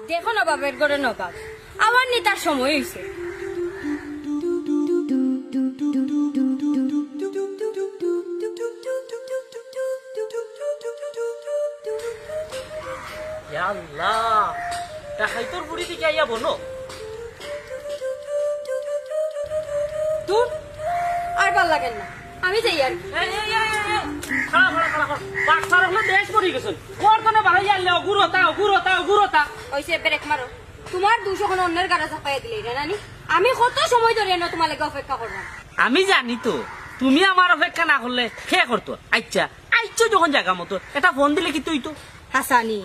দেখো নবাবের ঘরে নবাব আমার নিতার সময় হয়েছে। আল্লাহ টাকাইতোর বুড়ি দিকে আইয়া বলো দূর আর ভাল লাগেন না, আমি যাই আর কি। দেশ পড়ি গেছেন কোরতনে বাড়াই আনলে অগুরতা অগুরতা অগুরতা ওইসে ব্রেক মারো। তোমার 200 কোন অন্যের গাড়া চাপাইয়া দিলে রে নানি। আমি কত সময় ধরে না তোমার লাগে অপেক্ষা করলাম। আমি জানি তো তুমি আমার অপেক্ষা না করলে খেয়ে করতো। আচ্ছা আইছো যখন জায়গা মতো এটা ফোন দিলে কি তুই তো হাসানি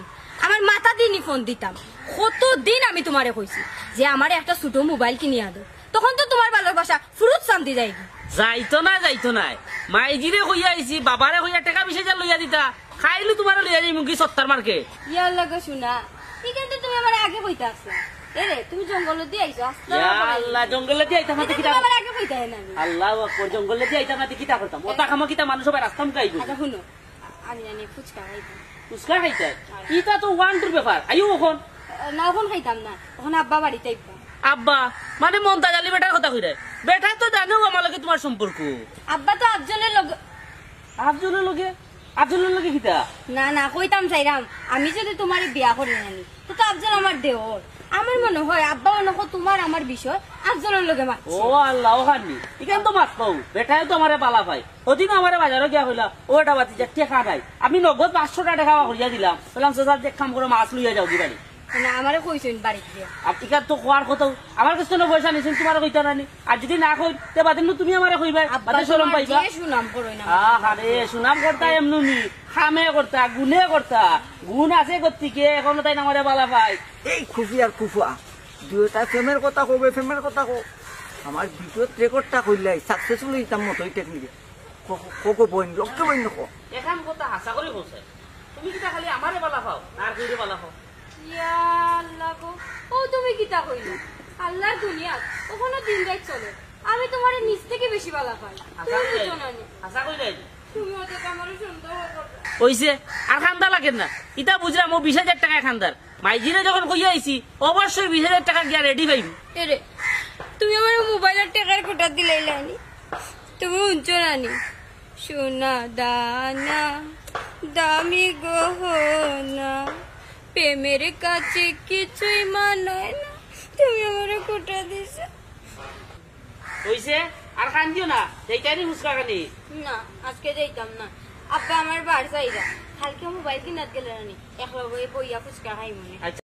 আমার মাথা দিনই ফোন দিতাম। কতদিন আমি তোমারে কইছি যে আমার একটা ছোট মোবাইল কিনিয়া দাও, তখন তো তোমার ভালোবাসা ফুরুত শান্তি যাইগি। যাইতো না মাইজিরে হইয়া আইছি বাবারে হইয়া টাকা 20,000 লইয়া দিতা খাইলু তোমার লইয়া যাই মুগি 70 মার্কে ইয়ার লাগে শুনা কিন্তু তুমি আমার আগে কইতা আসলা। এরে তুমি জঙ্গলে দিয়ে আইছো আল্লাহ জঙ্গলে দিয়ে আইতাম না কিটা আমার আগে কইতা না আমি। আল্লাহু আকবার জঙ্গলে দিয়ে আইতাম না কিটা করতাম ওটা খামো কিটা মানুষ সবাই রাস্তা মুখাই গো। আচ্ছা শুনো আমি জানি ফুচকা খাইতাম। ফুচকা খাইতে ইটা তো 1-2 ব্যাপার আইও ওখন না ওখন খাইতাম না, ওখন আব্বা বাড়িতে আইবা। আব্বা মানে মমতাজ আলী বেটার কথা কইরে বেটা তো জানো আমার লগে তোমার সম্পর্ক। আব্বা তো আফজলের লগে আফজলের লগে কিটা না না কইতাম চাইরাম আমি যদি তোমার বিয়া করি নানি তো আফজল আমার দেওর। আমার মনে হয় আব্বা মনে হয় তোমার আমার বিষয় আফজলের লগে মাছ। ও আল্লাহ ওখানি ইখান তো মাছ পাও বেটায় তো আমারে পালা পাই ওদিন আমারে বাজারে গিয়া হইলা ও এটা বাতি যা টেকা নাই আমি নগদ 500 টাকা করিয়া দিলাম বললাম সোজা দেখ কাম করে মাছ লইয়া যাও দিবানি না আমারে কইছেন বাড়িতে দিয়ে ইকার তো কোয়ার কথা আমার কাছে কোনো পয়সা নিছেন তোমার কইতা নানি আর যদি না কই তে বাদিন তুমি আমারে কইবা বাদে শরম পাইবা। সুনাম করই না আরে সুনাম করতা এমনুনি খামে করতা গুনে করতা গুণ আছে গতিকে এখনো তাই আমারে বালা পাই। এই খুফি আর খুফা দুইটা ফেমের কথা কবে ফেমের কথা কো আমার ভিডিও রেকর্ডটা কইলাই সাকসেসফুল হইতাম মতোই টেকনিকে কোকো বইন লক্ষ্য বইন নকো এখন কথা হাসা করে বলছে তুমি কিটা খালি আমারে বালা পাও আর কইরে বালা পাও। ইয়া আল্লাহ গো ও তুমি কিতা কইলো আল্লাহর দুনিয়া ওখানে দিন রাত চলে আমি তোমারে নিচ থেকে বেশি বালা পাই। তুমি বুঝো না নি হাসা কইলে তুমি ওতে আমারে সন্দেহ করবে কইছে আর খান্দা লাগে না ইটা বুঝলাম ও 20,000 টাকা খান্দার মাইজিরে যখন কইয়া আইছি অবশ্যই 20,000 টাকা গিয়া রেডি পাইবি। এরে তুমি আমার মোবাইলের টাকার কোটা দিলাইলানি তুমি উঞ্চো নানি সোনা দানা দামি গহনা প্রেমের কাছে কিছুই মানায় না, তুমি আমার কোটা দিছ। কইছে আর কান্দিও না সেইটাই ফুচকা খানি না আজকে যাইতাম না আব্বা আমার বার চাইরা কালকে মোবাইল কিনাত গেল নানি একলা বইয়া ফুচকা খাই মনে।